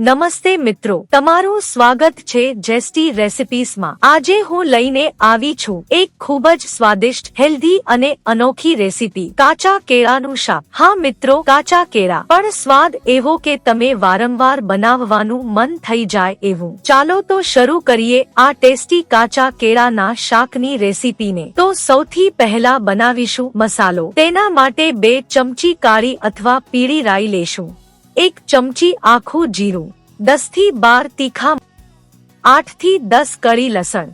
નમસ્તે મિત્રો, તમારું સ્વાગત છે જેસ્ટી રેસિપીસમાં। આજે હું લઈને આવી છું એક ખૂબ જ સ્વાદિષ્ટ, હેલ્ધી અને અનોખી રેસિપી, કાચા કેળાનું શાક। હા મિત્રો, કાચા કેળા, પણ સ્વાદ એવો કે તમે વારંવાર બનાવવાનું મન થઈ જાય એવું। ચાલો તો શરૂ કરીએ આ ટેસ્ટી કાચા કેળાના શાકની રેસિપીને। તો સૌથી પહેલા બનાવીશું મસાલો। તેના માટે 2 ચમચી કાળી અથવા પીળી રાઈ લેશું, 1 ચમચી આખું જીરું, 10 થી 12 તીખા, 8 થી 10 કળી લસણ,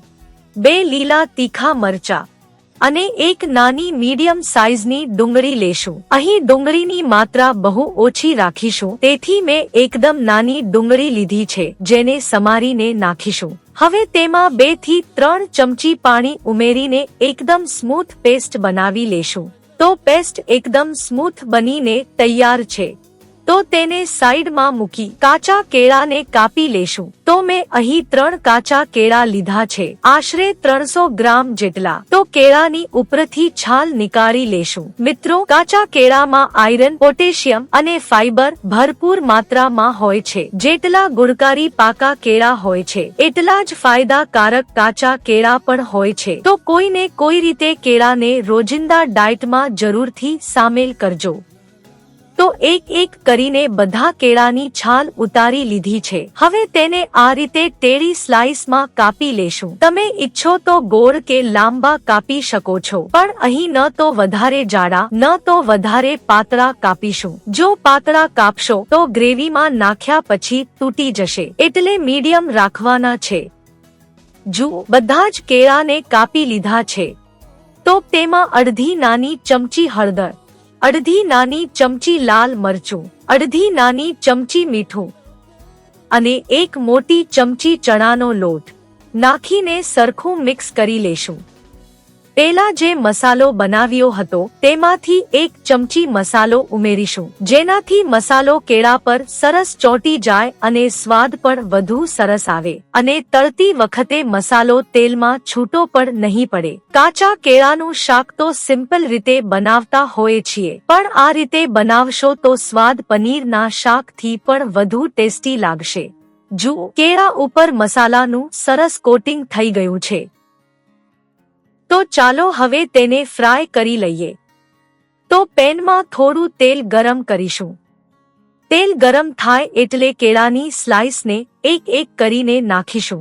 2 લીલા તીખા મરચા અને 1 નાની મીડિયમ સાઇઝની ડુંગળી લેશું। અહીં ડુંગળીની માત્રા બહુ ઓછી રાખીશું, તેથી મેં એકદમ નાની ડુંગળી લીધી છે, જેને સમારીને નાખીશું। હવે તેમાં 2 થી 3 ચમચી પાણી ઉમેરીને એકદમ સ્મૂથ પેસ્ટ બનાવી લેશું। તો પેસ્ટ એકદમ સ્મૂથ બનીને તૈયાર છે, તો તેને સાઈડમાં મૂકી કાચા કેળાને કાપી લેશું। તો મેં અહીં 3 કાચા કેળા લીધા છે, આશરે 300 ગ્રામ જેટલા। તો કેળાની ઉપરથી છાલ નીકાળી લેશું। મિત્રો, કાચા કેળામાં આયરન, પોટેશિયમ અને ફાઇબર ભરપૂર માત્રામાં હોય છે। જેટલા ગુણકારી પાકા કેળા હોય છે, એટલા જ ફાયદાકારક કાચા કેળા પણ હોય છે। તો કોઈને કોઈ રીતે કેળાને રોજિંદા ડાયટમાં જરૂરથી સામેલ કરજો। તો એક કરીને બધા કેળાની છાલ ઉતારી લીધી છે। હવે તેને આ રીતે ટેડી સ્લાઇસમાં કાપી લેશું। તમે ઈચ્છો તો ગોળ કે લાંબા કાપી શકો છો, પણ અહીં ન તો વધારે જાડા ન તો વધારે પાતળા કાપીશું। જો પાતળા કાપશો તો ગ્રેવીમાં નાખ્યા પછી તૂટી જશે, એટલે મીડિયમ રાખવાના છે। જુઓ, બધા જ કેળાને કાપી લીધા છે। તો તેમાં અડધી નાની ચમચી હળદર, અડધી નાની ચમચી લાલ મરચું, અડધી નાની ચમચી મીઠું અને 1 મોટી ચમચી ચણાનો લોટ નાખીને સરખું મિક્સ કરી લેશું। પેલા જે મસાલો બનાવ્યો હતો તેમાંથી 1 ચમચી મસાલો ઉમેરીશું, જેનાથી મસાલો કેળા પર સરસ ચોંટી જાય અને સ્વાદ પણ વધુ સરસ આવે, અને તળતી વખતે મસાલો તેલમાં છૂટો પણ નહીં પડે। કાચા કેળાનું શાક તો સિમ્પલ રીતે બનાવતા હોઈએ છીએ, પણ આ રીતે બનાવશો તો સ્વાદ પનીરના શાકથી પણ વધુ ટેસ્ટી લાગશે। જુઓ, કેળા ઉપર મસાલાનું સરસ કોટિંગ થઈ ગયું છે। તો ચાલો હવે તેને ફ્રાય કરી લઈએ। તો પેનમાં થોડું તેલ ગરમ કરીશું। તેલ ગરમ થાય એટલે કેળાની સ્લાઇસને એક કરીને નાખીશું।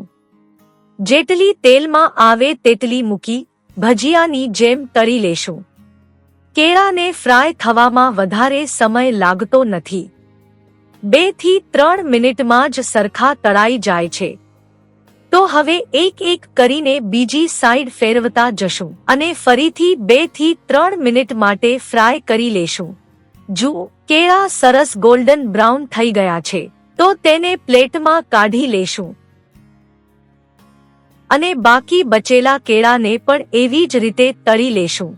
જેટલી તેલમાં આવે તેટલી મૂકી ભજીયાની જેમ તળી લેશું। કેળાને ફ્રાય થવામાં વધારે સમય લાગતો નથી, 2 થી 3 મિનિટમાં જ સરખા તળાઈ જાય છે। તો હવે એક કરીને બીજી સાઈડ ફેરવતા જશું અને ફરીથી 2 થી 3 મિનિટ માટે ફ્રાય કરી લેશું। જુઓ, કેળા સરસ ગોલ્ડન બ્રાઉન થઈ ગયા છે, તો તેને પ્લેટમાં કાઢી લેશું અને બાકી બચેલા કેળાને પણ એવી જ રીતે તળી લેશું।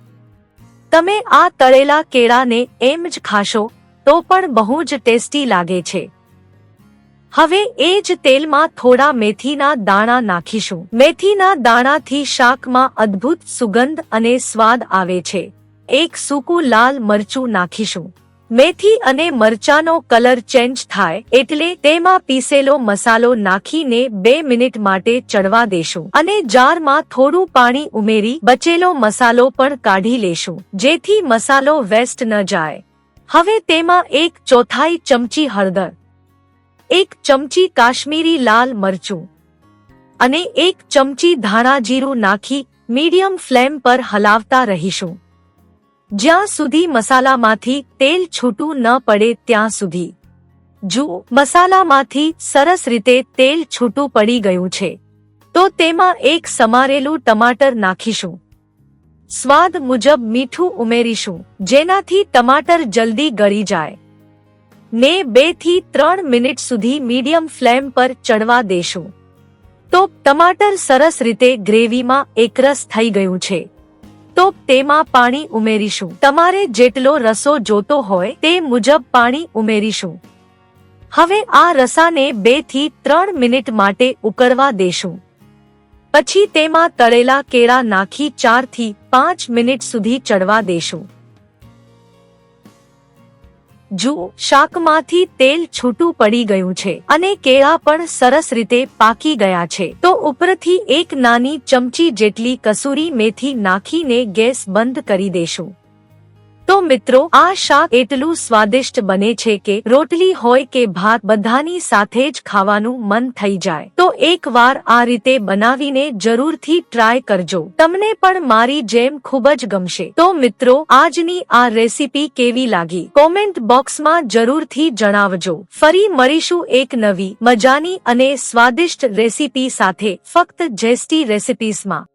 તમે આ તળેલા કેળાને એમ જ ખાશો તો પણ બહુ જ ટેસ્ટી લાગે છે। હવે એ જ તેલમાં થોડા મેથીના દાણા નાખીશું। મેથીના દાણાથી શાકમાં અદ્ભુત સુગંધ અને સ્વાદ આવે છે। 1 સૂકું લાલ મરચું નાખીશું। મેથી અને મરચાનો કલર ચેન્જ થાય એટલે તેમાં પીસેલો મસાલો નાખીને 2 મિનિટ માટે ચડવા દેશું અને જારમાં થોડું પાણી ઉમેરી બચેલો મસાલો પણ કાઢી લેશું, જેથી મસાલો વેસ્ટ ન જાય। હવે તેમાં 1/4 ચમચી હળદર, 1 ચમચી કાશ્મીરી લાલ મરચું અને 1 ચમચી ધાણા જીરું નાખી મીડિયમ ફ્લેમ પર હલાવતા રહીશું, જ્યાં સુધી મસાલામાંથી તેલ છૂટું ન પડે ત્યાં સુધી। જુઓ, મસાલામાંથી સરસ રીતે તેલ છૂટું પડી ગયું છે, તો તેમાં 1 સમારેલું ટમાટર નાખીશું। સ્વાદ મુજબ મીઠું ઉમેરીશું, જેનાથી ટમાટર જલ્દી ગળી જાય ને 2 થી 3 મિનિટ સુધી મીડિયમ ફ્લેમ પર ચડવા દેશું। તો ટમાટર સરસ રીતે ગ્રેવીમાં એકરસ થઈ ગયું છે, તો તેમાં પાણી ઉમેરીશું। તમારે જેટલો રસો જોતો હોય તે મુજબ પાણી ઉમેરીશું। હવે આ રસાને 2 થી 3 મિનિટ માટે ઉકળવા દેશું। પછી તેમાં તળેલા કેળા નાખી 4 થી 5 મિનિટ સુધી ચડવા દેશું। જુઓ, શાકમાંથી તેલ છૂટું પડી ગયું છે અને કેળા પણ સરસ રીતે પાકી ગયા છે. તો ઉપરથી એક નાની ચમચી જેટલી કસૂરી મેથી નાખીને ગેસ બંધ કરી દેશું. તો મિત્રો, આ શાક એટલું સ્વાદિષ્ટ બને છે કે રોટલી હોય કે ભાત બધાની સાથે જ ખાવાનું મન થઈ જાય. તો એકવાર આ રીતે બનાવીને જરૂરથી ટ્રાય કરજો. તમને પણ મારી જેમ ખૂબ જ ગમશે. તો મિત્રો, આજની આ રેસીપી કેવી લાગી કોમેન્ટ બોક્સમાં જરૂરથી જણાવજો. ફરી મળીશું એક નવી મજાની અને સ્વાદિષ્ટ રેસીપી સાથે ફક્ત જેસ્ટી રેસિપીસમાં.